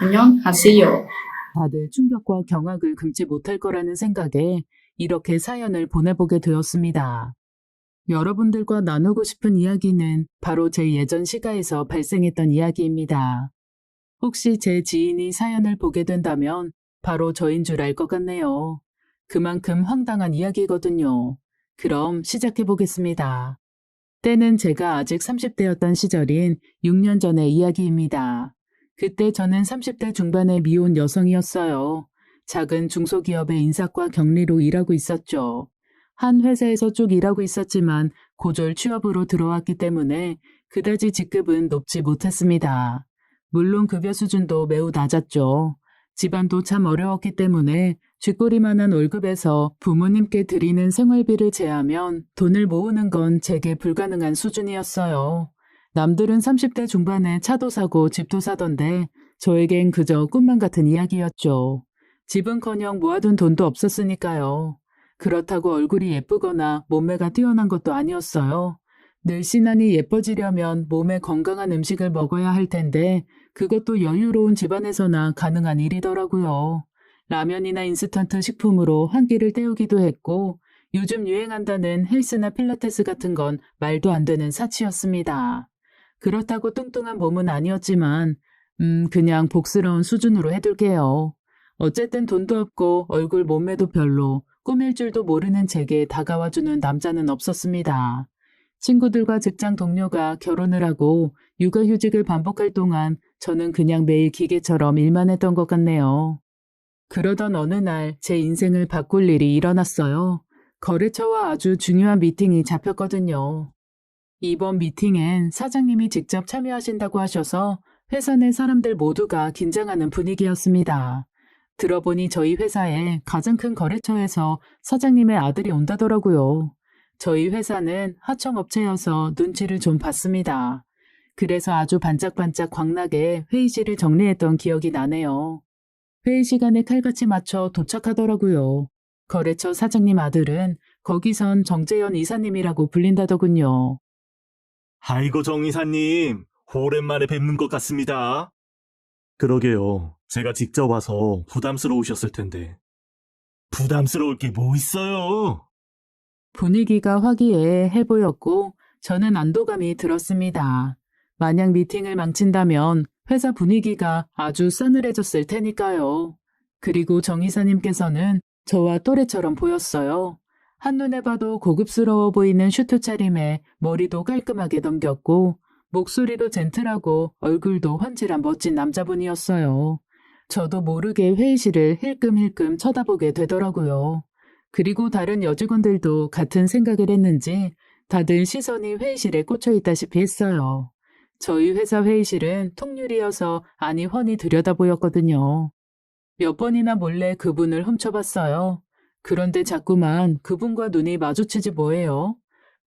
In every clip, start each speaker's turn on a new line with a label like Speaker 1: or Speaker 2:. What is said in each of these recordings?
Speaker 1: 안녕하세요.
Speaker 2: 다들 충격과 경악을 금치 못할 거라는 생각에 이렇게 사연을 보내보게 되었습니다. 여러분들과 나누고 싶은 이야기는 바로 제 예전 시가에서 발생했던 이야기입니다. 혹시 제 지인이 사연을 보게 된다면 바로 저인 줄 알 것 같네요. 그만큼 황당한 이야기거든요. 그럼 시작해 보겠습니다. 때는 제가 아직 30대였던 시절인 6년 전의 이야기입니다. 그때 저는 30대 중반의 미혼 여성이었어요. 작은 중소기업의 인사과 경리로 일하고 있었죠. 한 회사에서 쭉 일하고 있었지만 고졸 취업으로 들어왔기 때문에 그다지 직급은 높지 못했습니다. 물론 급여 수준도 매우 낮았죠. 집안도 참 어려웠기 때문에 쥐꼬리만한 월급에서 부모님께 드리는 생활비를 제하면 돈을 모으는 건 제게 불가능한 수준이었어요. 남들은 30대 중반에 차도 사고 집도 사던데 저에겐 그저 꿈만 같은 이야기였죠. 집은커녕 모아둔 돈도 없었으니까요. 그렇다고 얼굴이 예쁘거나 몸매가 뛰어난 것도 아니었어요. 늘씬하니 예뻐지려면 몸에 건강한 음식을 먹어야 할 텐데 그것도 여유로운 집안에서나 가능한 일이더라고요. 라면이나 인스턴트 식품으로 한 끼를 때우기도 했고 요즘 유행한다는 헬스나 필라테스 같은 건 말도 안 되는 사치였습니다. 그렇다고 뚱뚱한 몸은 아니었지만 그냥 복스러운 수준으로 해둘게요. 어쨌든 돈도 없고 얼굴 몸매도 별로 꾸밀 줄도 모르는 제게 다가와주는 남자는 없었습니다. 친구들과 직장 동료가 결혼을 하고 육아휴직을 반복할 동안 저는 그냥 매일 기계처럼 일만 했던 것 같네요. 그러던 어느 날 제 인생을 바꿀 일이 일어났어요. 거래처와 아주 중요한 미팅이 잡혔거든요. 이번 미팅엔 사장님이 직접 참여하신다고 하셔서 회사 내 사람들 모두가 긴장하는 분위기였습니다. 들어보니 저희 회사의 가장 큰 거래처에서 사장님의 아들이 온다더라고요. 저희 회사는 하청업체여서 눈치를 좀 봤습니다. 그래서 아주 반짝반짝 광나게 회의실을 정리했던 기억이 나네요. 회의 시간에 칼같이 맞춰 도착하더라고요. 거래처 사장님 아들은 거기선 정재현 이사님이라고 불린다더군요.
Speaker 3: 아이고, 정 이사님, 오랜만에 뵙는 것 같습니다. 그러게요. 제가 직접 와서 부담스러우셨을 텐데. 부담스러울 게 뭐 있어요?
Speaker 2: 분위기가 화기애애해 보였고 저는 안도감이 들었습니다. 만약 미팅을 망친다면 회사 분위기가 아주 싸늘해졌을 테니까요. 그리고 정 이사님께서는 저와 또래처럼 보였어요. 한눈에 봐도 고급스러워 보이는 슈트 차림에 머리도 깔끔하게 넘겼고 목소리도 젠틀하고 얼굴도 환칠한 멋진 남자분이었어요. 저도 모르게 회의실을 힐끔힐끔 쳐다보게 되더라고요. 그리고 다른 여직원들도 같은 생각을 했는지 다들 시선이 회의실에 꽂혀 있다시피 했어요. 저희 회사 회의실은 통유리여서 안이 훤히 들여다 보였거든요. 몇 번이나 몰래 그분을 훔쳐봤어요. 그런데 자꾸만 그분과 눈이 마주치지 뭐예요.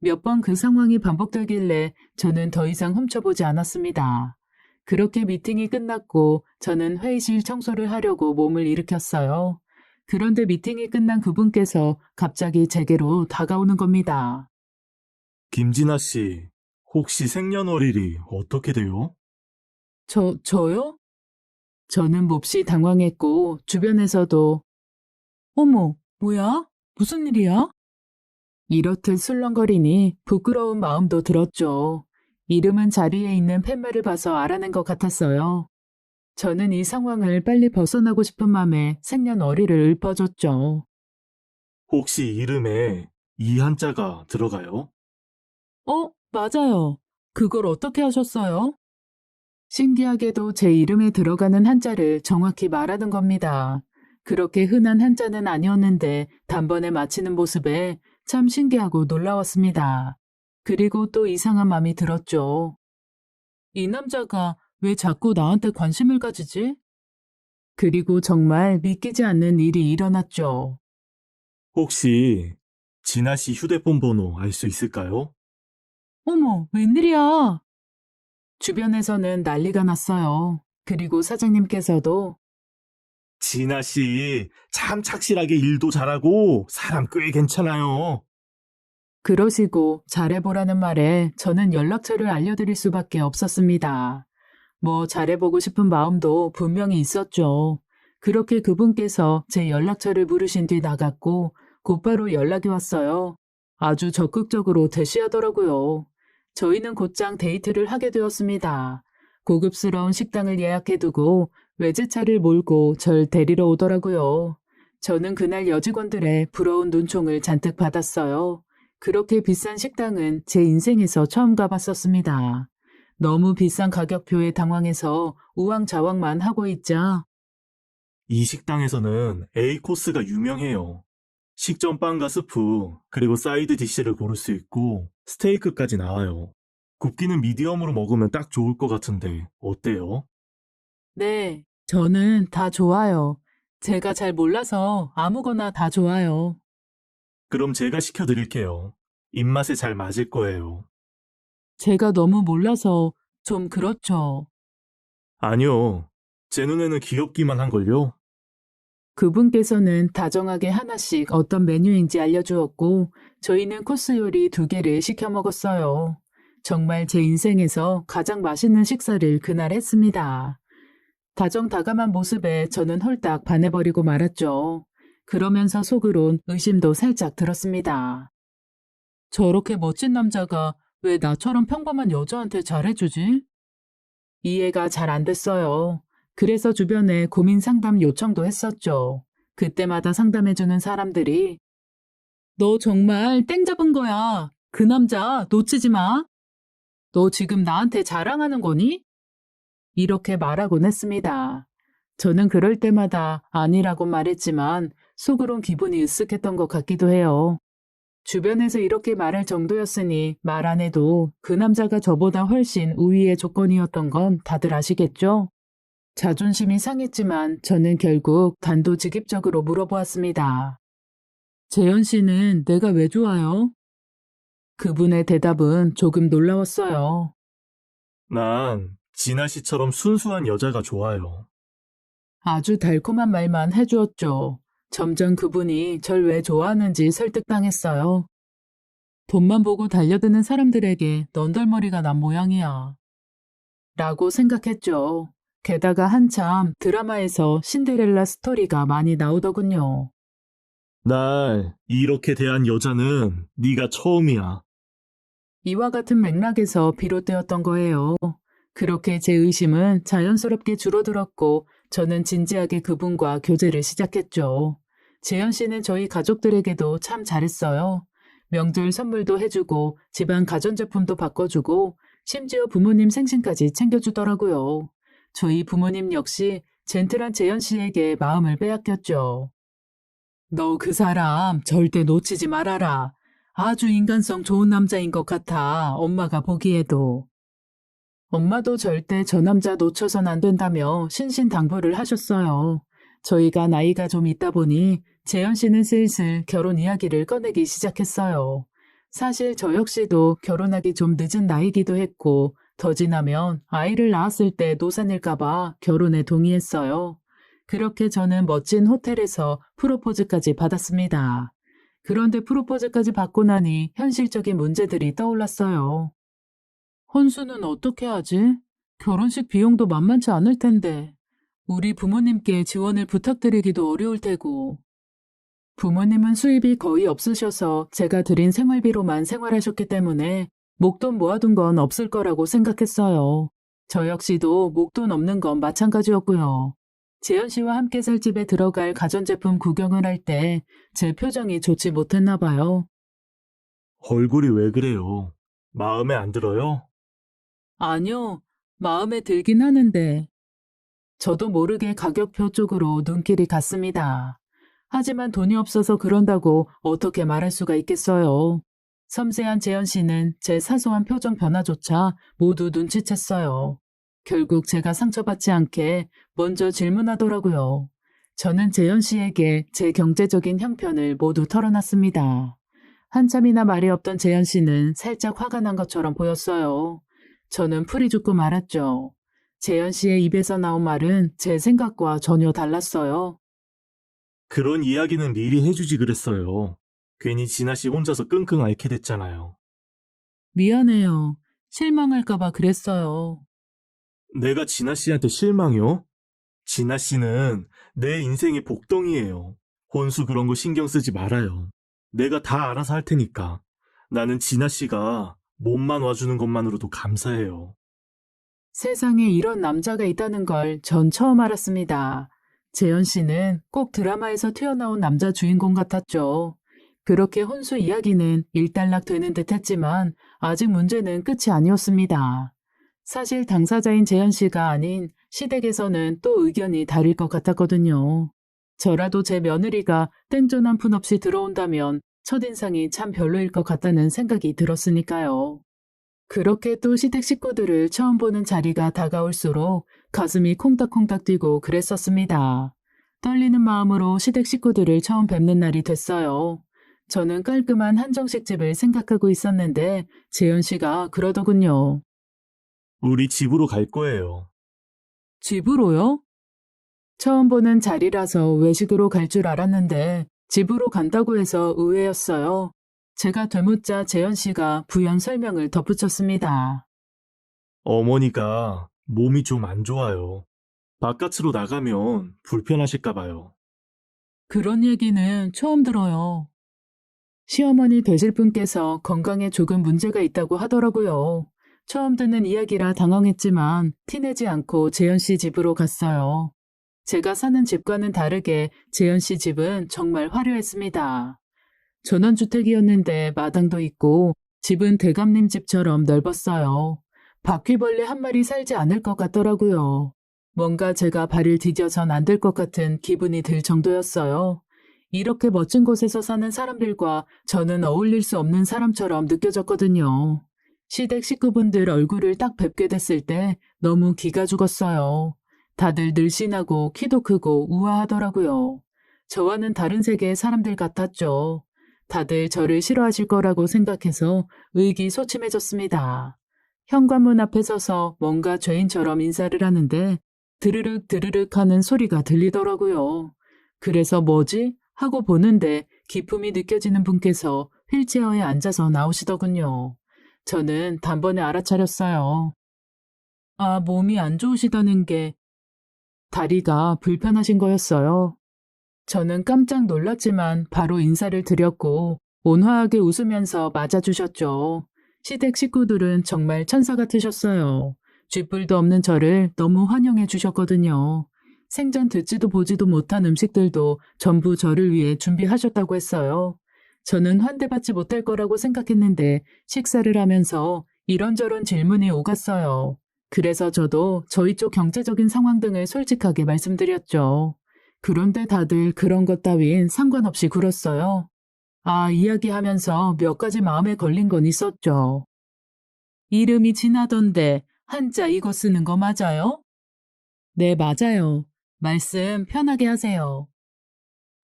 Speaker 2: 몇 번 그 상황이 반복되길래 저는 더 이상 훔쳐보지 않았습니다. 그렇게 미팅이 끝났고 저는 회의실 청소를 하려고 몸을 일으켰어요. 그런데 미팅이 끝난 그분께서 갑자기 제게로 다가오는 겁니다.
Speaker 3: 김진아 씨, 혹시 생년월일이 어떻게 돼요?
Speaker 2: 저요? 저는 몹시 당황했고 주변에서도 어머, 뭐야? 무슨 일이야? 이렇듯 술렁거리니 부끄러운 마음도 들었죠. 이름은 자리에 있는 팻말을 봐서 알아낸 것 같았어요. 저는 이 상황을 빨리 벗어나고 싶은 맘에 생년월일을 읊어줬죠.
Speaker 3: 혹시 이름에 이 한자가 들어가요?
Speaker 2: 맞아요. 그걸 어떻게 하셨어요? 신기하게도 제 이름에 들어가는 한자를 정확히 말하는 겁니다. 그렇게 흔한 한자는 아니었는데 단번에 맞히는 모습에 참 신기하고 놀라웠습니다. 그리고 또 이상한 마음이 들었죠. 이 남자가 왜 자꾸 나한테 관심을 가지지? 그리고 정말 믿기지 않는 일이 일어났죠.
Speaker 3: 혹시 진아 씨 휴대폰 번호 알 수 있을까요?
Speaker 2: 어머, 웬일이야? 주변에서는 난리가 났어요. 그리고 사장님께서도
Speaker 3: 진아 씨, 참 착실하게 일도 잘하고 사람 꽤 괜찮아요.
Speaker 2: 그러시고 잘해보라는 말에 저는 연락처를 알려드릴 수밖에 없었습니다. 뭐 잘해보고 싶은 마음도 분명히 있었죠. 그렇게 그분께서 제 연락처를 물으신 뒤 나갔고 곧바로 연락이 왔어요. 아주 적극적으로 대시하더라고요. 저희는 곧장 데이트를 하게 되었습니다. 고급스러운 식당을 예약해두고 외제차를 몰고 절 데리러 오더라고요. 저는 그날 여직원들의 부러운 눈총을 잔뜩 받았어요. 그렇게 비싼 식당은 제 인생에서 처음 가봤었습니다. 너무 비싼 가격표에 당황해서 우왕좌왕만 하고 있자
Speaker 3: 이 식당에서는 A 코스가 유명해요. 식전빵과 스프, 그리고 사이드 디시를 고를 수 있고 스테이크까지 나와요. 굽기는 미디엄으로 먹으면 딱 좋을 것 같은데 어때요?
Speaker 2: 네, 저는 다 좋아요. 제가 잘 몰라서 아무거나 다 좋아요.
Speaker 3: 그럼 제가 시켜드릴게요. 입맛에 잘 맞을 거예요.
Speaker 2: 제가 너무 몰라서 좀 그렇죠.
Speaker 3: 아니요. 제 눈에는 귀엽기만 한걸요.
Speaker 2: 그분께서는 다정하게 하나씩 어떤 메뉴인지 알려주었고 저희는 코스 요리 2개를 시켜 먹었어요. 정말 제 인생에서 가장 맛있는 식사를 그날 했습니다. 다정다감한 모습에 저는 홀딱 반해버리고 말았죠. 그러면서 속으론 의심도 살짝 들었습니다. 저렇게 멋진 남자가 왜 나처럼 평범한 여자한테 잘해주지? 이해가 잘 안 됐어요. 그래서 주변에 고민 상담 요청도 했었죠. 그때마다 상담해주는 사람들이 너 정말 땡 잡은 거야. 그 남자 놓치지 마. 너 지금 나한테 자랑하는 거니? 이렇게 말하곤 했습니다. 저는 그럴 때마다 아니라고 말했지만 속으론 기분이 으쓱했던 것 같기도 해요. 주변에서 이렇게 말할 정도였으니 말 안 해도 그 남자가 저보다 훨씬 우위의 조건이었던 건 다들 아시겠죠? 자존심이 상했지만 저는 결국 단도직입적으로 물어보았습니다. 재현 씨는 내가 왜 좋아요? 그분의 대답은 조금 놀라웠어요.
Speaker 3: 난 진아 씨처럼 순수한 여자가 좋아요.
Speaker 2: 아주 달콤한 말만 해주었죠. 점점 그분이 절 왜 좋아하는지 설득당했어요. 돈만 보고 달려드는 사람들에게 넌덜머리가 난 모양이야. 라고 생각했죠. 게다가 한참 드라마에서 신데렐라 스토리가 많이 나오더군요.
Speaker 3: 날 이렇게 대한 여자는 네가 처음이야.
Speaker 2: 이와 같은 맥락에서 비롯되었던 거예요. 그렇게 제 의심은 자연스럽게 줄어들었고 저는 진지하게 그분과 교제를 시작했죠. 재현 씨는 저희 가족들에게도 참 잘했어요. 명절 선물도 해주고 집안 가전제품도 바꿔주고 심지어 부모님 생신까지 챙겨주더라고요. 저희 부모님 역시 젠틀한 재현 씨에게 마음을 빼앗겼죠. 너 그 사람 절대 놓치지 말아라. 아주 인간성 좋은 남자인 것 같아, 엄마가 보기에도. 엄마도 절대 저 남자 놓쳐선 안 된다며 신신당부를 하셨어요. 저희가 나이가 좀 있다 보니 재현 씨는 슬슬 결혼 이야기를 꺼내기 시작했어요. 사실 저 역시도 결혼하기 좀 늦은 나이기도 했고 더 지나면 아이를 낳았을 때 노산일까봐 결혼에 동의했어요. 그렇게 저는 멋진 호텔에서 프로포즈까지 받았습니다. 그런데 프로포즈까지 받고 나니 현실적인 문제들이 떠올랐어요. 혼수는 어떻게 하지? 결혼식 비용도 만만치 않을 텐데. 우리 부모님께 지원을 부탁드리기도 어려울 테고. 부모님은 수입이 거의 없으셔서 제가 드린 생활비로만 생활하셨기 때문에 목돈 모아둔 건 없을 거라고 생각했어요. 저 역시도 목돈 없는 건 마찬가지였고요. 재현 씨와 함께 살 집에 들어갈 가전제품 구경을 할 때 제 표정이 좋지 못했나 봐요.
Speaker 3: 얼굴이 왜 그래요? 마음에 안 들어요?
Speaker 2: 아니요, 마음에 들긴 하는데. 저도 모르게 가격표 쪽으로 눈길이 갔습니다. 하지만 돈이 없어서 그런다고 어떻게 말할 수가 있겠어요. 섬세한 재현 씨는 제 사소한 표정 변화조차 모두 눈치챘어요. 결국 제가 상처받지 않게 먼저 질문하더라고요. 저는 재현 씨에게 제 경제적인 형편을 모두 털어놨습니다. 한참이나 말이 없던 재현 씨는 살짝 화가 난 것처럼 보였어요. 저는 풀이 죽고 말았죠. 재현 씨의 입에서 나온 말은 제 생각과 전혀 달랐어요.
Speaker 3: 그런 이야기는 미리 해주지 그랬어요. 괜히 진아 씨 혼자서 끙끙 앓게 됐잖아요.
Speaker 2: 미안해요. 실망할까봐 그랬어요.
Speaker 3: 내가 진아 씨한테 실망이요? 진아 씨는 내 인생의 복덩이에요. 혼수 그런 거 신경 쓰지 말아요. 내가 다 알아서 할 테니까. 나는 진아 씨가 몸만 와주는 것만으로도 감사해요.
Speaker 2: 세상에 이런 남자가 있다는 걸 전 처음 알았습니다. 재현 씨는 꼭 드라마에서 튀어나온 남자 주인공 같았죠. 그렇게 혼수 이야기는 일단락 되는 듯 했지만 아직 문제는 끝이 아니었습니다. 사실 당사자인 재현 씨가 아닌 시댁에서는 또 의견이 다를 것 같았거든요. 저라도 제 며느리가 땡전 한 푼 없이 들어온다면 첫인상이 참 별로일 것 같다는 생각이 들었으니까요. 그렇게 또 시댁 식구들을 처음 보는 자리가 다가올수록 가슴이 콩닥콩닥 뛰고 그랬었습니다. 떨리는 마음으로 시댁 식구들을 처음 뵙는 날이 됐어요. 저는 깔끔한 한정식집을 생각하고 있었는데 재현 씨가 그러더군요.
Speaker 3: 우리 집으로 갈 거예요.
Speaker 2: 집으로요? 처음 보는 자리라서 외식으로 갈 줄 알았는데 집으로 간다고 해서 의외였어요. 제가 되묻자 재현 씨가 부연 설명을 덧붙였습니다.
Speaker 3: 어머니가 몸이 좀 안 좋아요. 바깥으로 나가면 불편하실까 봐요.
Speaker 2: 그런 얘기는 처음 들어요. 시어머니 되실 분께서 건강에 조금 문제가 있다고 하더라고요. 처음 듣는 이야기라 당황했지만 티내지 않고 재현 씨 집으로 갔어요. 제가 사는 집과는 다르게 재현 씨 집은 정말 화려했습니다. 전원주택이었는데 마당도 있고 집은 대감님 집처럼 넓었어요. 바퀴벌레 한 마리 살지 않을 것 같더라고요. 뭔가 제가 발을 디뎌선 안 될 것 같은 기분이 들 정도였어요. 이렇게 멋진 곳에서 사는 사람들과 저는 어울릴 수 없는 사람처럼 느껴졌거든요. 시댁 식구분들 얼굴을 딱 뵙게 됐을 때 너무 기가 죽었어요. 다들 늘씬하고 키도 크고 우아하더라고요. 저와는 다른 세계의 사람들 같았죠. 다들 저를 싫어하실 거라고 생각해서 의기소침해졌습니다. 현관문 앞에 서서 뭔가 죄인처럼 인사를 하는데 드르륵 드르륵 하는 소리가 들리더라고요. 그래서 뭐지? 하고 보는데 기품이 느껴지는 분께서 휠체어에 앉아서 나오시더군요. 저는 단번에 알아차렸어요. 아, 몸이 안 좋으시다는 게 다리가 불편하신 거였어요. 저는 깜짝 놀랐지만 바로 인사를 드렸고 온화하게 웃으면서 맞아주셨죠. 시댁 식구들은 정말 천사 같으셨어요. 쥐뿔도 없는 저를 너무 환영해 주셨거든요. 생전 듣지도 보지도 못한 음식들도 전부 저를 위해 준비하셨다고 했어요. 저는 환대받지 못할 거라고 생각했는데 식사를 하면서 이런저런 질문이 오갔어요. 그래서 저도 저희 쪽 경제적인 상황 등을 솔직하게 말씀드렸죠. 그런데 다들 그런 것 따윈 상관없이 굴었어요. 아, 이야기하면서 몇 가지 마음에 걸린 건 있었죠. 이름이 진하던데 한자 이거 쓰는 거 맞아요? 네, 맞아요. 말씀 편하게 하세요.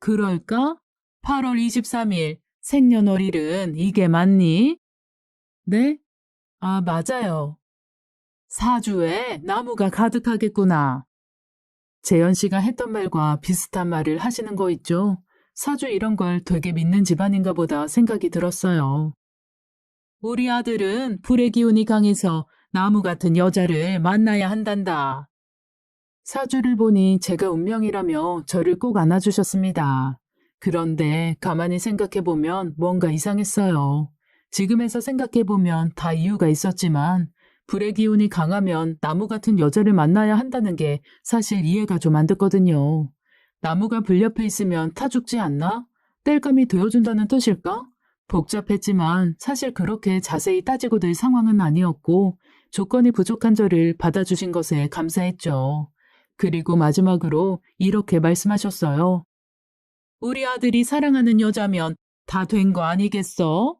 Speaker 2: 그럴까? 8월 23일 생년월일은 이게 맞니? 네? 아, 맞아요. 사주에 나무가 가득하겠구나. 재현 씨가 했던 말과 비슷한 말을 하시는 거 있죠? 사주 이런 걸 되게 믿는 집안인가 보다 생각이 들었어요. 우리 아들은 불의 기운이 강해서 나무 같은 여자를 만나야 한단다. 사주를 보니 제가 운명이라며 저를 꼭 안아주셨습니다. 그런데 가만히 생각해보면 뭔가 이상했어요. 지금에서 생각해보면 다 이유가 있었지만 불의 기운이 강하면 나무 같은 여자를 만나야 한다는 게 사실 이해가 좀 안 됐거든요. 나무가 불 옆에 있으면 타 죽지 않나? 땔감이 되어준다는 뜻일까? 복잡했지만 사실 그렇게 자세히 따지고 될 상황은 아니었고 조건이 부족한 저를 받아주신 것에 감사했죠. 그리고 마지막으로 이렇게 말씀하셨어요. 우리 아들이 사랑하는 여자면 다 된 거 아니겠어?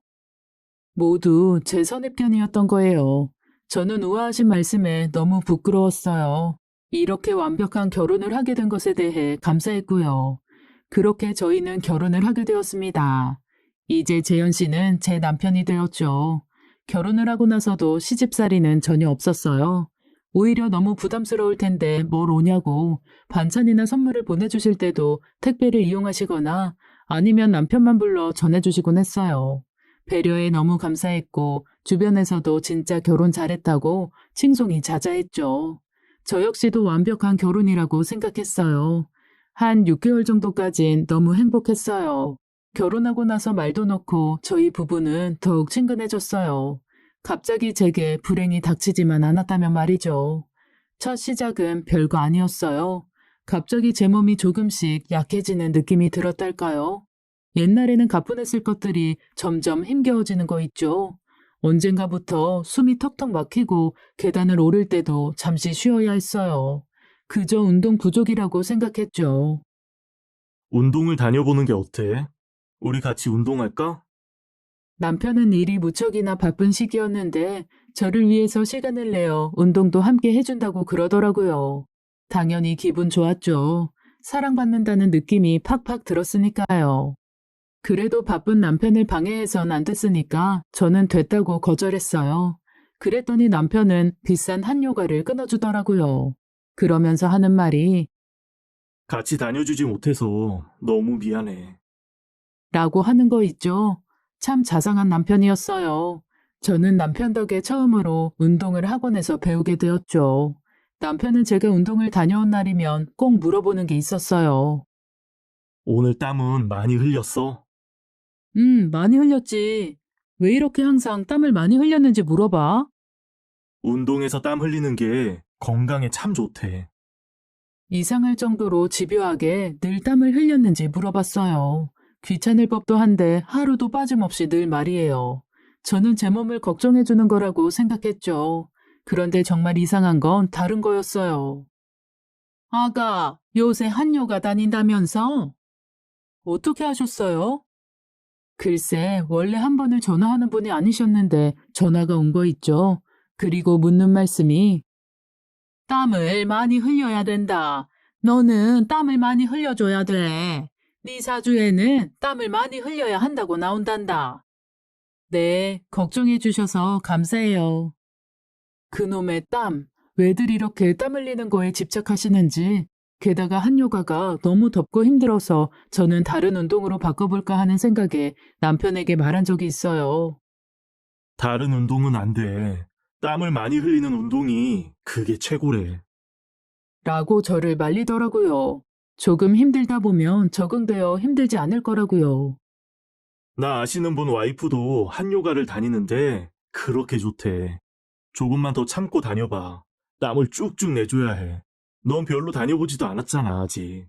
Speaker 2: 모두 제 선입견이었던 거예요. 저는 우아하신 말씀에 너무 부끄러웠어요. 이렇게 완벽한 결혼을 하게 된 것에 대해 감사했고요. 그렇게 저희는 결혼을 하게 되었습니다. 이제 재현 씨는 제 남편이 되었죠. 결혼을 하고 나서도 시집살이는 전혀 없었어요. 오히려 너무 부담스러울 텐데 뭘 오냐고 반찬이나 선물을 보내주실 때도 택배를 이용하시거나 아니면 남편만 불러 전해주시곤 했어요. 배려에 너무 감사했고 주변에서도 진짜 결혼 잘했다고 칭송이 자자했죠. 저 역시도 완벽한 결혼이라고 생각했어요. 한 6개월 정도까진 너무 행복했어요. 결혼하고 나서 말도 놓고 저희 부부는 더욱 친근해졌어요. 갑자기 제게 불행이 닥치지만 않았다면 말이죠. 첫 시작은 별거 아니었어요. 갑자기 제 몸이 조금씩 약해지는 느낌이 들었달까요? 옛날에는 가뿐했을 것들이 점점 힘겨워지는 거 있죠. 언젠가부터 숨이 턱턱 막히고 계단을 오를 때도 잠시 쉬어야 했어요. 그저 운동 부족이라고 생각했죠.
Speaker 3: 운동을 다녀보는 게 어때? 우리 같이 운동할까?
Speaker 2: 남편은 일이 무척이나 바쁜 시기였는데 저를 위해서 시간을 내어 운동도 함께 해준다고 그러더라고요. 당연히 기분 좋았죠. 사랑받는다는 느낌이 팍팍 들었으니까요. 그래도 바쁜 남편을 방해해선 안 됐으니까 저는 됐다고 거절했어요. 그랬더니 남편은 비싼 한요가를 끊어주더라고요. 그러면서 하는 말이
Speaker 3: 같이 다녀주지 못해서 너무 미안해.
Speaker 2: 라고 하는 거 있죠. 참 자상한 남편이었어요. 저는 남편 덕에 처음으로 운동을 학원에서 배우게 되었죠. 남편은 제가 운동을 다녀온 날이면 꼭 물어보는 게 있었어요.
Speaker 3: 오늘 땀은 많이 흘렸어?
Speaker 2: 많이 흘렸지. 왜 이렇게 항상 땀을 많이 흘렸는지 물어봐.
Speaker 3: 운동에서 땀 흘리는 게 건강에 참 좋대.
Speaker 2: 이상할 정도로 집요하게 늘 땀을 흘렸는지 물어봤어요. 귀찮을 법도 한데 하루도 빠짐없이 늘 말이에요. 저는 제 몸을 걱정해주는 거라고 생각했죠. 그런데 정말 이상한 건 다른 거였어요. 아가, 요새 한요가 다닌다면서? 어떻게 하셨어요? 글쎄, 원래 한 번을 전화하는 분이 아니셨는데 전화가 온 거 있죠. 그리고 묻는 말씀이 땀을 많이 흘려야 된다. 너는 땀을 많이 흘려줘야 돼. 네 사주에는 땀을 많이 흘려야 한다고 나온단다. 네, 걱정해 주셔서 감사해요. 그놈의 땀, 왜들 이렇게 땀 흘리는 거에 집착하시는지. 게다가 한요가가 너무 덥고 힘들어서 저는 다른 운동으로 바꿔볼까 하는 생각에 남편에게 말한 적이 있어요.
Speaker 3: 다른 운동은 안 돼. 땀을 많이 흘리는 운동이 그게 최고래.
Speaker 2: 라고 저를 말리더라고요. 조금 힘들다 보면 적응되어 힘들지 않을 거라고요.
Speaker 3: 나 아시는 분 와이프도 한요가를 다니는데 그렇게 좋대. 조금만 더 참고 다녀봐. 땀을 쭉쭉 내줘야 해. 넌 별로 다녀보지도 않았잖아, 아직.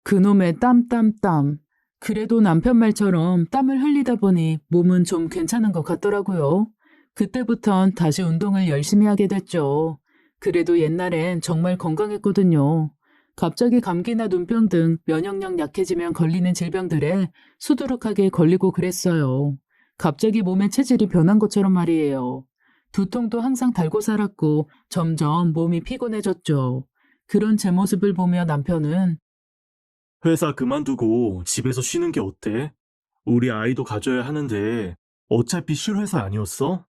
Speaker 2: 그놈의 땀. 그래도 남편 말처럼 땀을 흘리다 보니 몸은 좀 괜찮은 것 같더라고요. 그때부턴 다시 운동을 열심히 하게 됐죠. 그래도 옛날엔 정말 건강했거든요. 갑자기 감기나 눈병 등 면역력 약해지면 걸리는 질병들에 수두룩하게 걸리고 그랬어요. 갑자기 몸의 체질이 변한 것처럼 말이에요. 두통도 항상 달고 살았고 점점 몸이 피곤해졌죠. 그런 제 모습을 보며 남편은
Speaker 3: 회사 그만두고 집에서 쉬는 게 어때? 우리 아이도 가져야 하는데 어차피 쉴 회사 아니었어?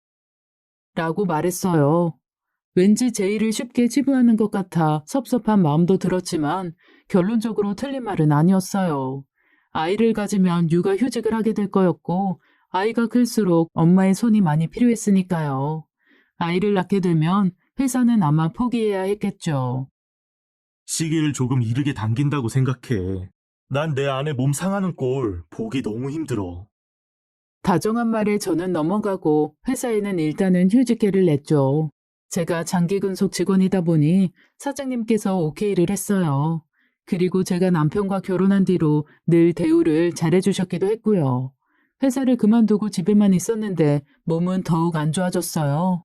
Speaker 2: 라고 말했어요. 왠지 제 일을 쉽게 치부하는 것 같아 섭섭한 마음도 들었지만 결론적으로 틀린 말은 아니었어요. 아이를 가지면 육아휴직을 하게 될 거였고 아이가 클수록 엄마의 손이 많이 필요했으니까요. 아이를 낳게 되면 회사는 아마 포기해야 했겠죠.
Speaker 3: 시기를 조금 이르게 당긴다고 생각해. 난 내 아내 몸 상하는 꼴 보기 너무 힘들어.
Speaker 2: 다정한 말에 저는 넘어가고 회사에는 일단은 휴직계를 냈죠. 제가 장기 근속 직원이다 보니 사장님께서 오케이를 했어요. 그리고 제가 남편과 결혼한 뒤로 늘 대우를 잘해주셨기도 했고요. 회사를 그만두고 집에만 있었는데 몸은 더욱 안 좋아졌어요.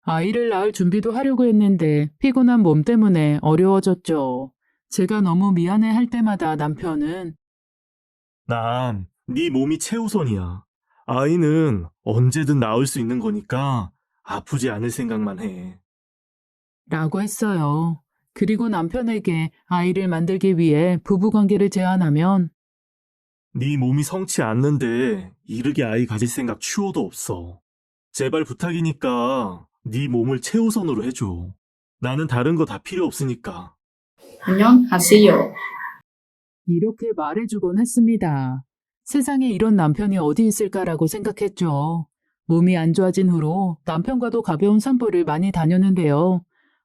Speaker 2: 아이를 낳을 준비도 하려고 했는데 피곤한 몸 때문에 어려워졌죠. 제가 너무 미안해 할 때마다 남편은
Speaker 3: 난 네 몸이 최우선이야. 아이는 언제든 낳을 수 있는 거니까 아프지 않을 생각만 해.
Speaker 2: 라고 했어요. 그리고 남편에게 아이를 만들기 위해 부부관계를 제안하면
Speaker 3: 네 몸이 성치 않는데 이르게 아이 가질 생각 추호도 없어. 제발 부탁이니까 네 몸을 최우선으로 해줘. 나는 다른 거 다 필요 없으니까.
Speaker 1: 안녕하세요.
Speaker 2: 이렇게 말해주곤 했습니다. 세상에 이런 남편이 어디 있을까라고 생각했죠. 몸이 안 좋아진 후로 남편과도 가벼운 산보를 많이 다녔는데요.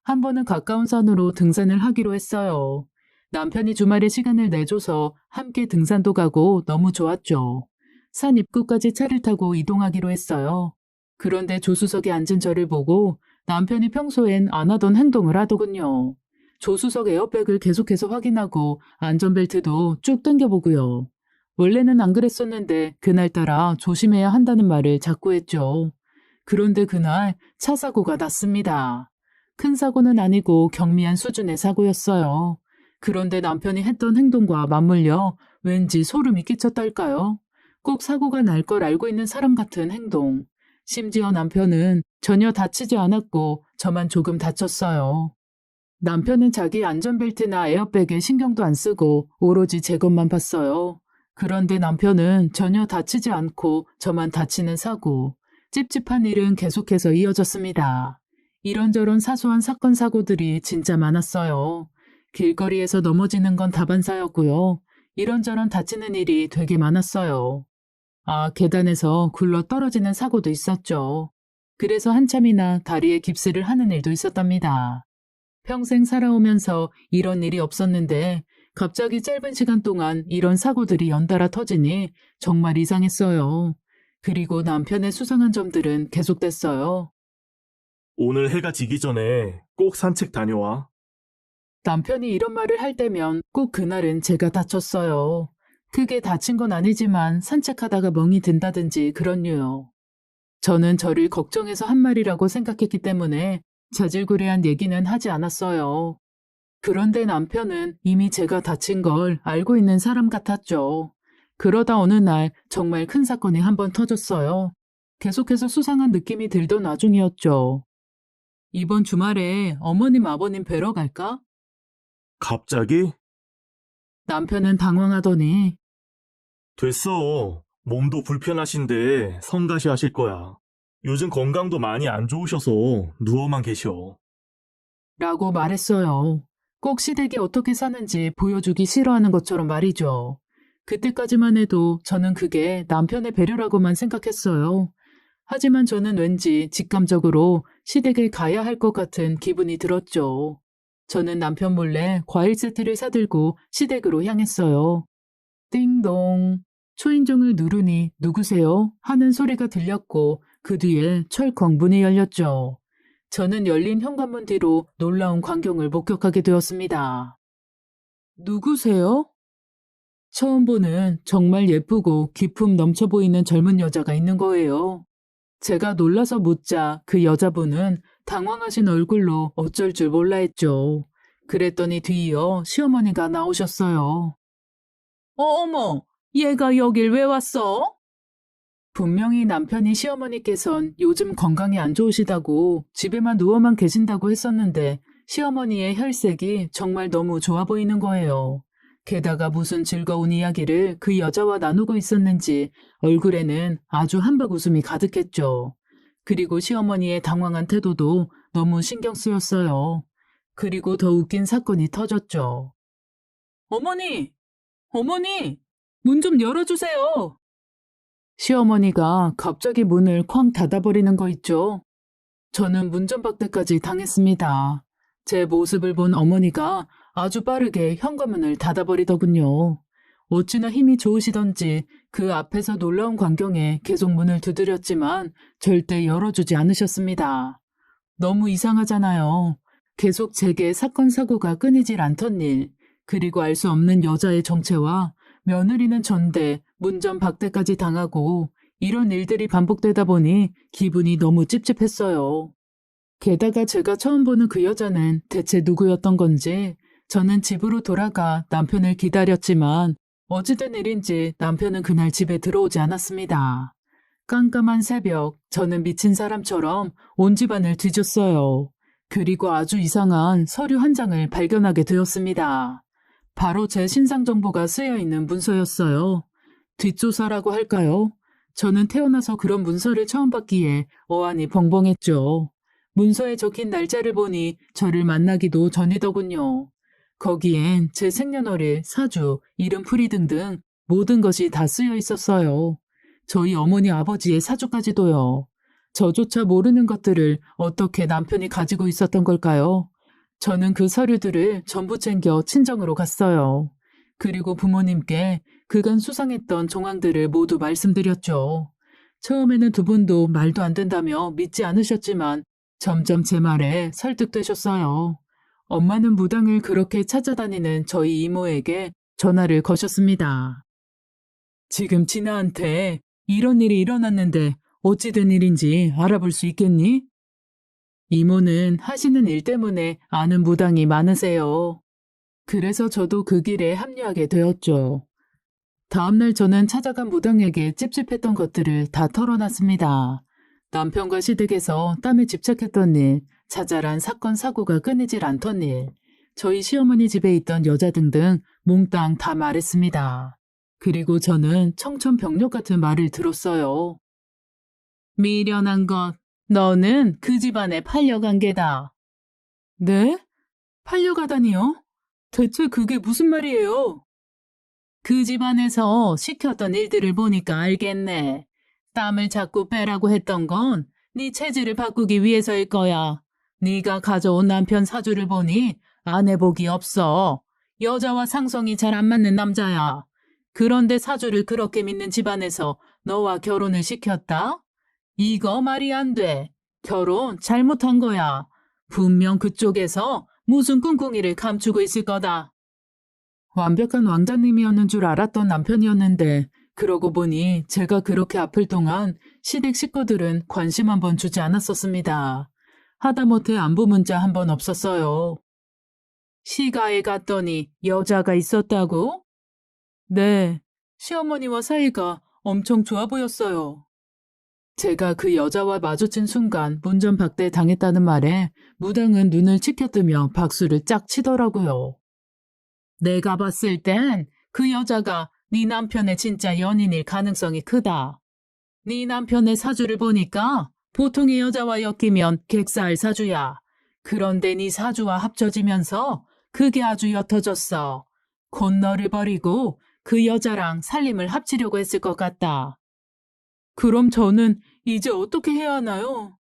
Speaker 2: 한 번은 가까운 산으로 등산을 하기로 했어요. 남편이 주말에 시간을 내줘서 함께 등산도 가고 너무 좋았죠. 산 입구까지 차를 타고 이동하기로 했어요. 그런데 조수석에 앉은 저를 보고 남편이 평소엔 안 하던 행동을 하더군요. 조수석 에어백을 계속해서 확인하고 안전벨트도 쭉 당겨보고요. 원래는 안 그랬었는데 그날따라 조심해야 한다는 말을 자꾸 했죠. 그런데 그날 차 사고가 났습니다. 큰 사고는 아니고 경미한 수준의 사고였어요. 그런데 남편이 했던 행동과 맞물려 왠지 소름이 끼쳤달까요? 꼭 사고가 날 걸 알고 있는 사람 같은 행동. 심지어 남편은 전혀 다치지 않았고 저만 조금 다쳤어요. 남편은 자기 안전벨트나 에어백에 신경도 안 쓰고 오로지 제 것만 봤어요. 그런데 남편은 전혀 다치지 않고 저만 다치는 사고. 찝찝한 일은 계속해서 이어졌습니다. 이런저런 사소한 사건 사고들이 진짜 많았어요. 길거리에서 넘어지는 건 다반사였고요. 이런저런 다치는 일이 되게 많았어요. 계단에서 굴러 떨어지는 사고도 있었죠. 그래서 한참이나 다리에 깁스를 하는 일도 있었답니다. 평생 살아오면서 이런 일이 없었는데 갑자기 짧은 시간 동안 이런 사고들이 연달아 터지니 정말 이상했어요. 그리고 남편의 수상한 점들은 계속됐어요.
Speaker 3: 오늘 해가 지기 전에 꼭 산책 다녀와.
Speaker 2: 남편이 이런 말을 할 때면 꼭 그날은 제가 다쳤어요. 크게 다친 건 아니지만 산책하다가 멍이 든다든지 그런 류요. 저는 저를 걱정해서 한 말이라고 생각했기 때문에 자질구레한 얘기는 하지 않았어요. 그런데 남편은 이미 제가 다친 걸 알고 있는 사람 같았죠. 그러다 어느 날 정말 큰 사건이 한 번 터졌어요. 계속해서 수상한 느낌이 들던 와중이었죠. 이번 주말에 어머님 아버님 뵈러 갈까?
Speaker 3: 갑자기?
Speaker 2: 남편은 당황하더니
Speaker 3: 됐어. 몸도 불편하신데 성가시 하실 거야. 요즘 건강도 많이 안 좋으셔서 누워만 계셔.
Speaker 2: 라고 말했어요. 꼭 시댁이 어떻게 사는지 보여주기 싫어하는 것처럼 말이죠. 그때까지만 해도 저는 그게 남편의 배려라고만 생각했어요. 하지만 저는 왠지 직감적으로 시댁에 가야 할 것 같은 기분이 들었죠. 저는 남편 몰래 과일 세트를 사들고 시댁으로 향했어요. 띵동. 초인종을 누르니 누구세요? 하는 소리가 들렸고 그 뒤에 철컥 문이 열렸죠. 저는 열린 현관문 뒤로 놀라운 광경을 목격하게 되었습니다. 누구세요? 처음 보는 정말 예쁘고 기품 넘쳐 보이는 젊은 여자가 있는 거예요. 제가 놀라서 묻자 그 여자분은 당황하신 얼굴로 어쩔 줄 몰라 했죠. 그랬더니 뒤이어 시어머니가 나오셨어요. 어머, 얘가 여길 왜 왔어? 분명히 남편이 시어머니께선 요즘 건강이 안 좋으시다고 집에만 누워만 계신다고 했었는데 시어머니의 혈색이 정말 너무 좋아 보이는 거예요. 게다가 무슨 즐거운 이야기를 그 여자와 나누고 있었는지 얼굴에는 아주 한박 웃음이 가득했죠. 그리고 시어머니의 당황한 태도도 너무 신경 쓰였어요. 그리고 더 웃긴 사건이 터졌죠. 어머니! 어머니! 문 좀 열어주세요! 시어머니가 갑자기 문을 쾅 닫아버리는 거 있죠. 저는 문전박대까지 당했습니다. 제 모습을 본 어머니가 아주 빠르게 현관문을 닫아버리더군요. 어찌나 힘이 좋으시던지 그 앞에서 놀라운 광경에 계속 문을 두드렸지만 절대 열어주지 않으셨습니다. 너무 이상하잖아요. 계속 제게 사건 사고가 끊이질 않던 일, 그리고 알 수 없는 여자의 정체와 며느리는 전대, 문전박대까지 당하고 이런 일들이 반복되다 보니 기분이 너무 찝찝했어요. 게다가 제가 처음 보는 그 여자는 대체 누구였던 건지 저는 집으로 돌아가 남편을 기다렸지만 어찌된 일인지 남편은 그날 집에 들어오지 않았습니다. 깜깜한 새벽, 저는 미친 사람처럼 온 집안을 뒤졌어요. 그리고 아주 이상한 서류 한 장을 발견하게 되었습니다. 바로 제 신상 정보가 쓰여있는 문서였어요. 뒷조사라고 할까요? 저는 태어나서 그런 문서를 처음 받기에 어안이 벙벙했죠. 문서에 적힌 날짜를 보니 저를 만나기도 전이더군요. 거기엔 제 생년월일, 사주, 이름풀이 등등 모든 것이 다 쓰여 있었어요. 저희 어머니 아버지의 사주까지도요. 저조차 모르는 것들을 어떻게 남편이 가지고 있었던 걸까요? 저는 그 서류들을 전부 챙겨 친정으로 갔어요. 그리고 부모님께 그간 수상했던 정황들을 모두 말씀드렸죠. 처음에는 두 분도 말도 안 된다며 믿지 않으셨지만 점점 제 말에 설득되셨어요. 엄마는 무당을 그렇게 찾아다니는 저희 이모에게 전화를 거셨습니다. 지금 진아한테 이런 일이 일어났는데 어찌 된 일인지 알아볼 수 있겠니? 이모는 하시는 일 때문에 아는 무당이 많으세요. 그래서 저도 그 길에 합류하게 되었죠. 다음날 저는 찾아간 무당에게 찝찝했던 것들을 다 털어놨습니다. 남편과 시댁에서 땀에 집착했던 일, 자잘한 사건 사고가 끊이질 않던 일, 저희 시어머니 집에 있던 여자 등등 몽땅 다 말했습니다. 그리고 저는 청천벽력 같은 말을 들었어요. 미련한 것, 너는 그 집안에 팔려간 게다. 네? 팔려가다니요? 대체 그게 무슨 말이에요? 그 집안에서 시켰던 일들을 보니까 알겠네. 땀을 자꾸 빼라고 했던 건 네 체질을 바꾸기 위해서일 거야. 네가 가져온 남편 사주를 보니 아내복이 없어. 여자와 상성이 잘 안 맞는 남자야. 그런데 사주를 그렇게 믿는 집안에서 너와 결혼을 시켰다? 이거 말이 안 돼. 결혼 잘못한 거야. 분명 그쪽에서 무슨 꿍꿍이를 감추고 있을 거다. 완벽한 왕자님이었는 줄 알았던 남편이었는데 그러고 보니 제가 그렇게 아플 동안 시댁 식구들은 관심 한 번 주지 않았었습니다. 하다못해 안부 문자 한 번 없었어요. 시가에 갔더니 여자가 있었다고? 네, 시어머니와 사이가 엄청 좋아 보였어요. 제가 그 여자와 마주친 순간 문전박대 당했다는 말에 무당은 눈을 치켜뜨며 박수를 짝 치더라고요. 내가 봤을 땐 그 여자가 네 남편의 진짜 연인일 가능성이 크다. 네 남편의 사주를 보니까 보통의 여자와 엮이면 객사할 사주야. 그런데 네 사주와 합쳐지면서 그게 아주 옅어졌어. 곧 너를 버리고 그 여자랑 살림을 합치려고 했을 것 같다. 그럼 저는 이제 어떻게 해야 하나요?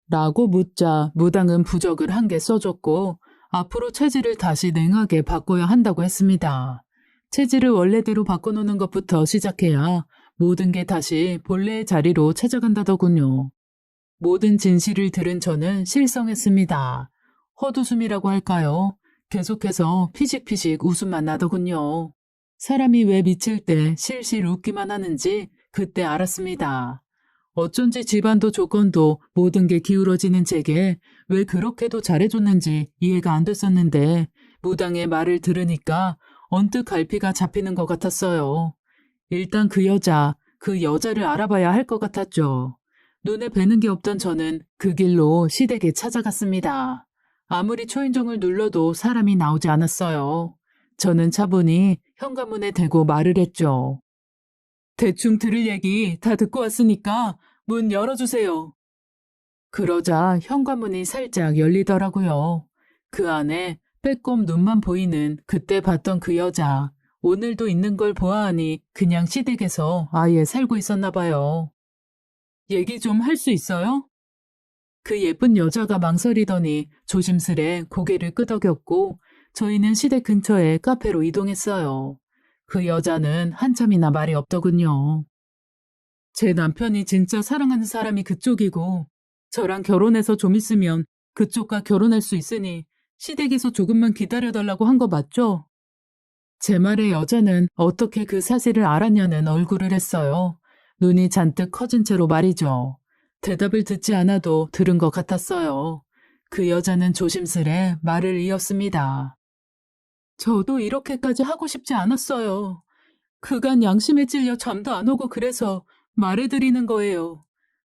Speaker 2: 라고 묻자 무당은 부적을 한 개 써줬고 앞으로 체질을 다시 냉하게 바꿔야 한다고 했습니다. 체질을 원래대로 바꿔놓는 것부터 시작해야 모든 게 다시 본래의 자리로 찾아간다더군요. 모든 진실을 들은 저는 실성했습니다. 헛웃음이라고 할까요? 계속해서 피식피식 웃음만 나더군요. 사람이 왜 미칠 때 실실 웃기만 하는지 그때 알았습니다. 어쩐지 집안도 조건도 모든 게 기울어지는 제게 왜 그렇게도 잘해줬는지 이해가 안 됐었는데 무당의 말을 들으니까 언뜻 갈피가 잡히는 것 같았어요. 일단 그 여자를 알아봐야 할 것 같았죠. 눈에 뵈는 게 없던 저는 그 길로 시댁에 찾아갔습니다. 아무리 초인종을 눌러도 사람이 나오지 않았어요. 저는 차분히 현관문에 대고 말을 했죠. 대충 들을 얘기 다 듣고 왔으니까 문 열어주세요. 그러자 현관문이 살짝 열리더라고요. 그 안에 빼꼼 눈만 보이는 그때 봤던 그 여자, 오늘도 있는 걸 보아하니 그냥 시댁에서 아예 살고 있었나 봐요. 얘기 좀 할 수 있어요? 그 예쁜 여자가 망설이더니 조심스레 고개를 끄덕였고 저희는 시댁 근처에 카페로 이동했어요. 그 여자는 한참이나 말이 없더군요. 제 남편이 진짜 사랑하는 사람이 그쪽이고 저랑 결혼해서 좀 있으면 그쪽과 결혼할 수 있으니 시댁에서 조금만 기다려달라고 한 거 맞죠? 제 말에 여자는 어떻게 그 사실을 알았냐는 얼굴을 했어요. 눈이 잔뜩 커진 채로 말이죠. 대답을 듣지 않아도 들은 것 같았어요. 그 여자는 조심스레 말을 이었습니다. 저도 이렇게까지 하고 싶지 않았어요. 그간 양심에 찔려 잠도 안 오고 그래서 말해드리는 거예요.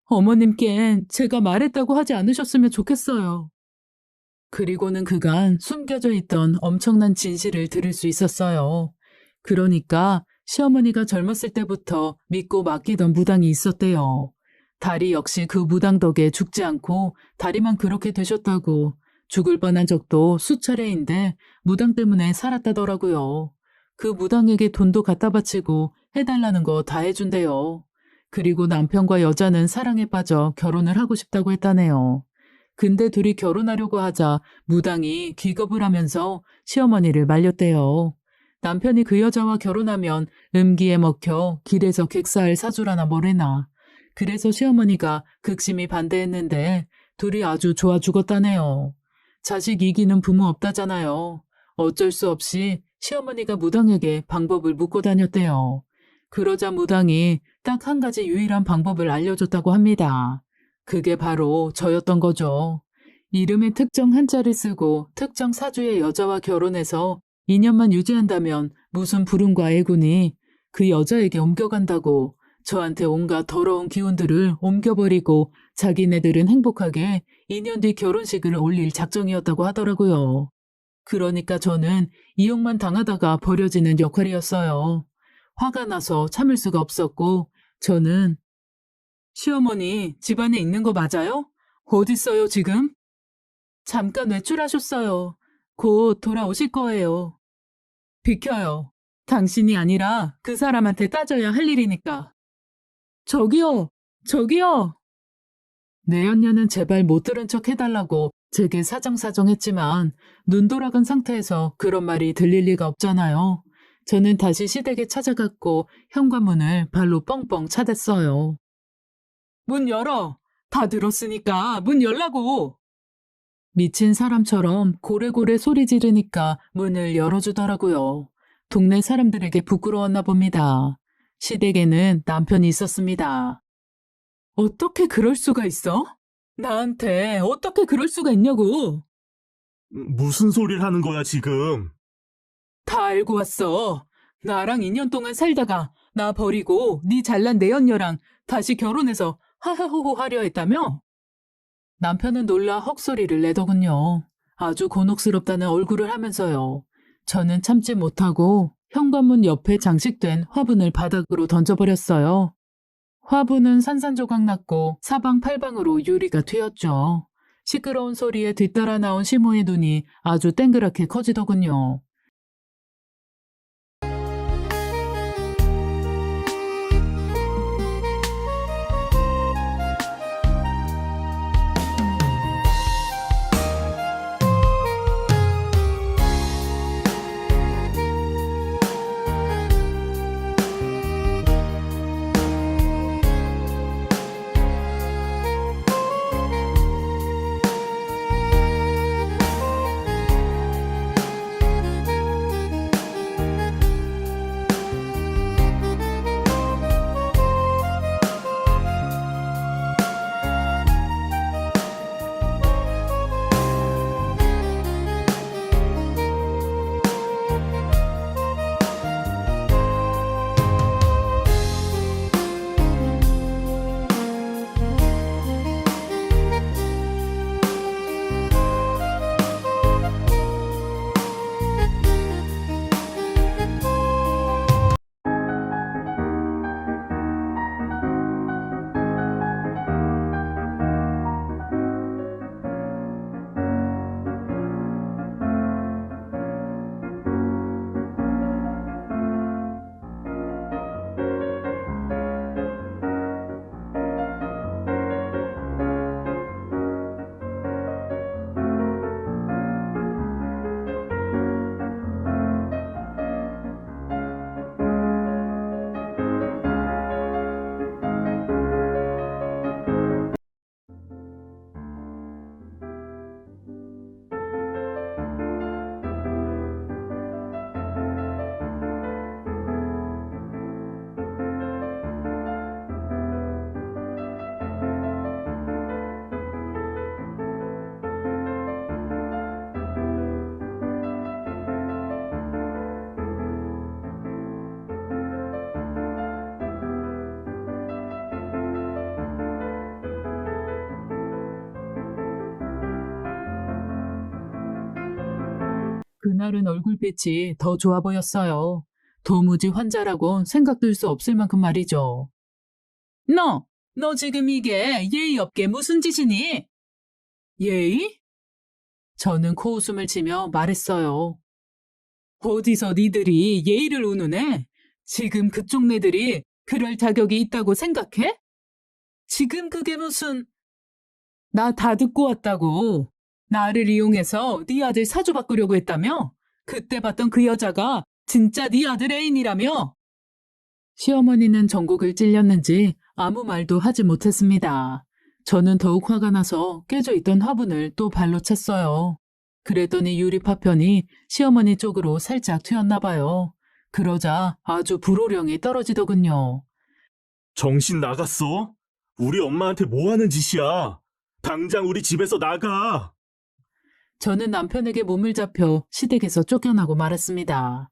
Speaker 2: 어머님께는 제가 말했다고 하지 않으셨으면 좋겠어요. 그리고는 그간 숨겨져 있던 엄청난 진실을 들을 수 있었어요. 그러니까 시어머니가 젊었을 때부터 믿고 맡기던 무당이 있었대요. 다리 역시 그 무당 덕에 죽지 않고 다리만 그렇게 되셨다고 죽을 뻔한 적도 수차례인데 무당 때문에 살았다더라고요. 그 무당에게 돈도 갖다 바치고 해달라는 거 다 해준대요. 그리고 남편과 여자는 사랑에 빠져 결혼을 하고 싶다고 했다네요. 근데 둘이 결혼하려고 하자 무당이 기겁을 하면서 시어머니를 말렸대요. 남편이 그 여자와 결혼하면 음기에 먹혀 길에서 객사할 사주라나 뭐래나. 그래서 시어머니가 극심히 반대했는데 둘이 아주 좋아 죽었다네요. 자식 이기는 부모 없다잖아요. 어쩔 수 없이 시어머니가 무당에게 방법을 묻고 다녔대요. 그러자 무당이 딱 한 가지 유일한 방법을 알려줬다고 합니다. 그게 바로 저였던 거죠. 이름에 특정 한자를 쓰고 특정 사주의 여자와 결혼해서 인연만 유지한다면 무슨 불운과 애군이 그 여자에게 옮겨간다고 저한테 온갖 더러운 기운들을 옮겨버리고 자기네들은 행복하게 2년 뒤 결혼식을 올릴 작정이었다고 하더라고요. 그러니까 저는 이용만 당하다가 버려지는 역할이었어요. 화가 나서 참을 수가 없었고 저는 시어머니 집안에 있는 거 맞아요? 어디 있어요 지금? 잠깐 외출하셨어요. 곧 돌아오실 거예요. 비켜요. 당신이 아니라 그 사람한테 따져야 할 일이니까. 저기요! 저기요! 내연녀는 제발 못 들은 척 해달라고 제게 사정사정했지만 눈 돌아간 상태에서 그런 말이 들릴 리가 없잖아요. 저는 다시 시댁에 찾아갔고 현관문을 발로 뻥뻥 차댔어요. 문 열어! 다 들었으니까 문 열라고! 미친 사람처럼 고래고래 소리 지르니까 문을 열어주더라고요. 동네 사람들에게 부끄러웠나 봅니다. 시댁에는 남편이 있었습니다. 어떻게 그럴 수가 있어? 나한테 어떻게 그럴 수가 있냐고!
Speaker 3: 무슨 소리를 하는 거야, 지금?
Speaker 2: 다 알고 왔어. 나랑 2년 동안 살다가 나 버리고 네 잘난 내연녀랑 다시 결혼해서 하하호호 하려 했다며? 남편은 놀라 헉소리를 내더군요. 아주 곤혹스럽다는 얼굴을 하면서요. 저는 참지 못하고 현관문 옆에 장식된 화분을 바닥으로 던져버렸어요. 화분은 산산조각 났고 사방팔방으로 유리가 튀었죠. 시끄러운 소리에 뒤따라 나온 시모의 눈이 아주 땡그랗게 커지더군요. 그날은 얼굴빛이 더 좋아 보였어요. 도무지 환자라고 생각될 수 없을 만큼 말이죠. 너 지금 이게 예의 없게 무슨 짓이니? 예의? 저는 코웃음을 치며 말했어요. 어디서 니들이 예의를 운운해? 지금 그쪽 네들이 그럴 자격이 있다고 생각해? 지금 그게 무슨... 나 다 듣고 왔다고. 나를 이용해서 네 아들 사주 바꾸려고 했다며? 그때 봤던 그 여자가 진짜 네 아들 애인이라며? 시어머니는 전곡을 찔렸는지 아무 말도 하지 못했습니다. 저는 더욱 화가 나서 깨져 있던 화분을 또 발로 찼어요. 그랬더니 유리 파편이 시어머니 쪽으로 살짝 튀었나 봐요. 그러자 아주 불호령이 떨어지더군요.
Speaker 3: 정신 나갔어? 우리 엄마한테 뭐 하는 짓이야? 당장 우리 집에서 나가!
Speaker 2: 저는 남편에게 몸을 잡혀 시댁에서 쫓겨나고 말았습니다.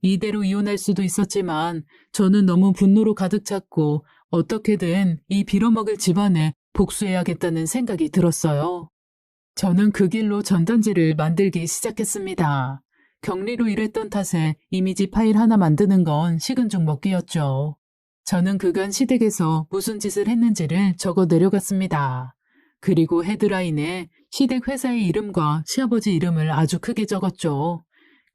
Speaker 2: 이대로 이혼할 수도 있었지만 저는 너무 분노로 가득 찼고 어떻게든 이 빌어먹을 집안에 복수해야겠다는 생각이 들었어요. 저는 그 길로 전단지를 만들기 시작했습니다. 격리로 일했던 탓에 이미지 파일 하나 만드는 건 식은 죽 먹기였죠. 저는 그간 시댁에서 무슨 짓을 했는지를 적어 내려갔습니다. 그리고 헤드라인에 시댁 회사의 이름과 시아버지 이름을 아주 크게 적었죠.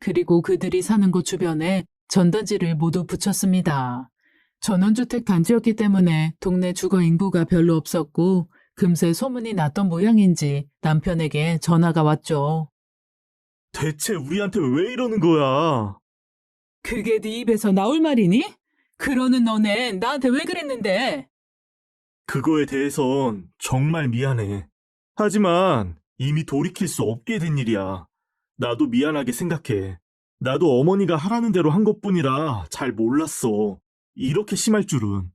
Speaker 2: 그리고 그들이 사는 곳 주변에 전단지를 모두 붙였습니다. 전원주택 단지였기 때문에 동네 주거 인구가 별로 없었고 금세 소문이 났던 모양인지 남편에게 전화가 왔죠.
Speaker 3: 대체 우리한테 왜 이러는 거야?
Speaker 2: 그게 네 입에서 나올 말이니? 그러는 너네 나한테 왜 그랬는데?
Speaker 3: 그거에 대해선 정말 미안해. 하지만 이미 돌이킬 수 없게 된 일이야. 나도 미안하게 생각해. 나도 어머니가 하라는 대로 한 것뿐이라 잘 몰랐어. 이렇게 심할 줄은.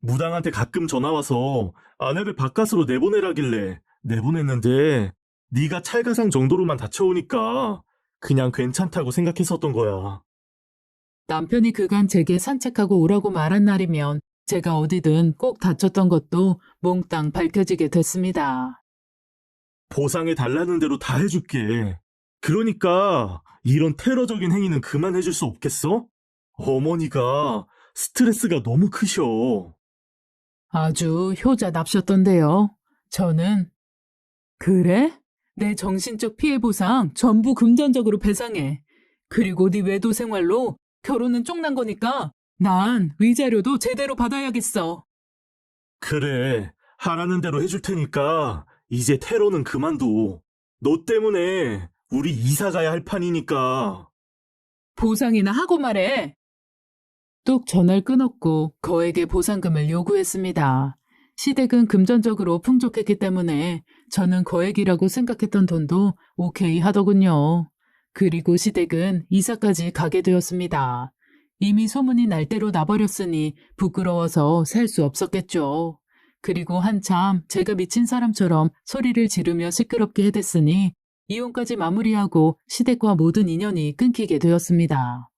Speaker 3: 무당한테 가끔 전화와서 아내를 바깥으로 내보내라길래 내보냈는데 네가 찰가상 정도로만 다쳐오니까 그냥 괜찮다고 생각했었던 거야.
Speaker 2: 남편이 그간 제게 산책하고 오라고 말한 날이면 제가 어디든 꼭 다쳤던 것도 몽땅 밝혀지게 됐습니다.
Speaker 3: 보상해 달라는 대로 다 해줄게. 그러니까 이런 테러적인 행위는 그만해줄 수 없겠어? 어머니가 스트레스가 너무 크셔.
Speaker 2: 아주 효자답셨던데요. 저는 그래? 내 정신적 피해 보상 전부 금전적으로 배상해. 그리고 네 외도 생활로 결혼은 쪽난 거니까 난 위자료도 제대로 받아야겠어.
Speaker 3: 그래, 하라는 대로 해줄 테니까 이제 테러는 그만둬. 너 때문에 우리 이사 가야 할 판이니까.
Speaker 2: 보상이나 하고 말해. 뚝 전화를 끊었고 거액의 보상금을 요구했습니다. 시댁은 금전적으로 풍족했기 때문에 저는 거액이라고 생각했던 돈도 오케이 하더군요. 그리고 시댁은 이사까지 가게 되었습니다. 이미 소문이 날 대로 나버렸으니 부끄러워서 살 수 없었겠죠. 그리고 한참 제가 미친 사람처럼 소리를 지르며 시끄럽게 해댔으니 이혼까지 마무리하고 시댁과 모든 인연이 끊기게 되었습니다.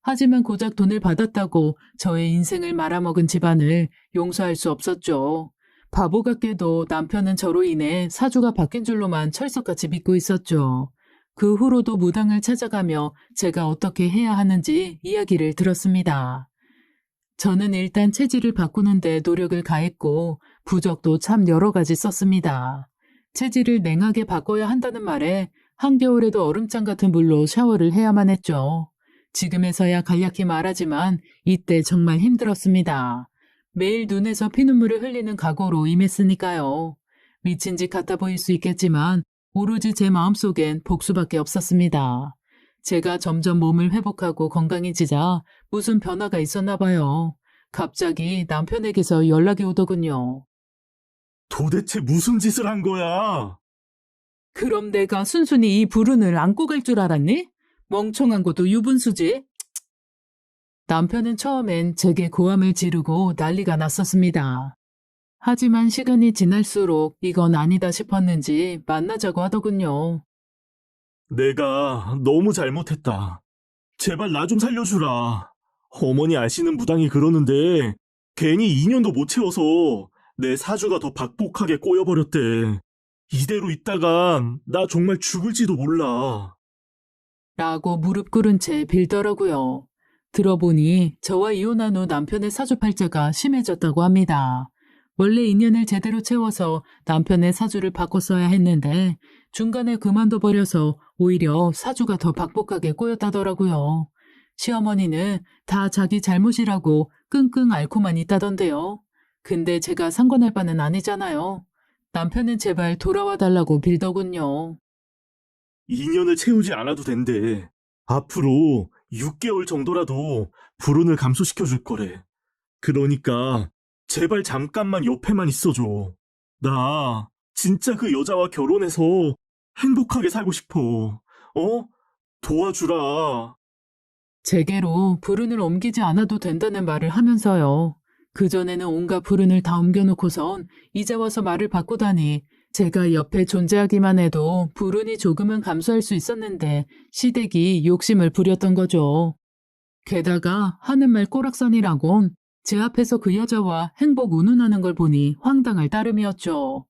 Speaker 2: 하지만 고작 돈을 받았다고 저의 인생을 말아먹은 집안을 용서할 수 없었죠. 바보 같게도 남편은 저로 인해 사주가 바뀐 줄로만 철석같이 믿고 있었죠. 그 후로도 무당을 찾아가며 제가 어떻게 해야 하는지 이야기를 들었습니다. 저는 일단 체질을 바꾸는데 노력을 가했고 부적도 참 여러 가지 썼습니다. 체질을 냉하게 바꿔야 한다는 말에 한겨울에도 얼음장 같은 물로 샤워를 해야만 했죠. 지금에서야 간략히 말하지만 이때 정말 힘들었습니다. 매일 눈에서 피눈물을 흘리는 각오로 임했으니까요. 미친 짓 같아 보일 수 있겠지만 오로지 제 마음속엔 복수밖에 없었습니다. 제가 점점 몸을 회복하고 건강해지자 무슨 변화가 있었나 봐요. 갑자기 남편에게서 연락이 오더군요.
Speaker 3: 도대체 무슨 짓을 한 거야?
Speaker 2: 그럼 내가 순순히 이 불운을 안고 갈 줄 알았니? 멍청한 것도 유분수지. 남편은 처음엔 제게 고함을 지르고 난리가 났었습니다. 하지만 시간이 지날수록 이건 아니다 싶었는지 만나자고 하더군요.
Speaker 3: 내가 너무 잘못했다. 제발 나 좀 살려주라. 어머니 아시는 무당이 그러는데 괜히 2년도 못 채워서 내 사주가 더 박복하게 꼬여버렸대. 이대로 있다간 나 정말 죽을지도 몰라.
Speaker 2: 라고 무릎 꿇은 채 빌더라고요. 들어보니 저와 이혼한 후 남편의 사주팔자가 심해졌다고 합니다. 원래 인연을 제대로 채워서 남편의 사주를 바꿨어야 했는데 중간에 그만둬버려서 오히려 사주가 더 박복하게 꼬였다더라고요. 시어머니는 다 자기 잘못이라고 끙끙 앓고만 있다던데요. 근데 제가 상관할 바는 아니잖아요. 남편은 제발 돌아와 달라고 빌더군요.
Speaker 3: 2년을 채우지 않아도 된대. 앞으로 6개월 정도라도 불운을 감소시켜 줄 거래. 그러니까 제발 잠깐만 옆에만 있어줘. 나 진짜 그 여자와 결혼해서 행복하게 살고 싶어. 어? 도와주라.
Speaker 2: 제게로 불운을 옮기지 않아도 된다는 말을 하면서요. 그전에는 온갖 불운을 다 옮겨놓고선 이제 와서 말을 바꾸다니 제가 옆에 존재하기만 해도 불운이 조금은 감소할 수 있었는데 시댁이 욕심을 부렸던 거죠. 게다가 하는 말 꼬락선이라곤 제 앞에서 그 여자와 행복 운운하는 걸 보니 황당할 따름이었죠.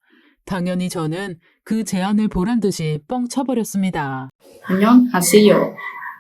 Speaker 2: 당연히 저는 그 제안을 보란 듯이 뻥 쳐버렸습니다.
Speaker 1: 안녕하세요.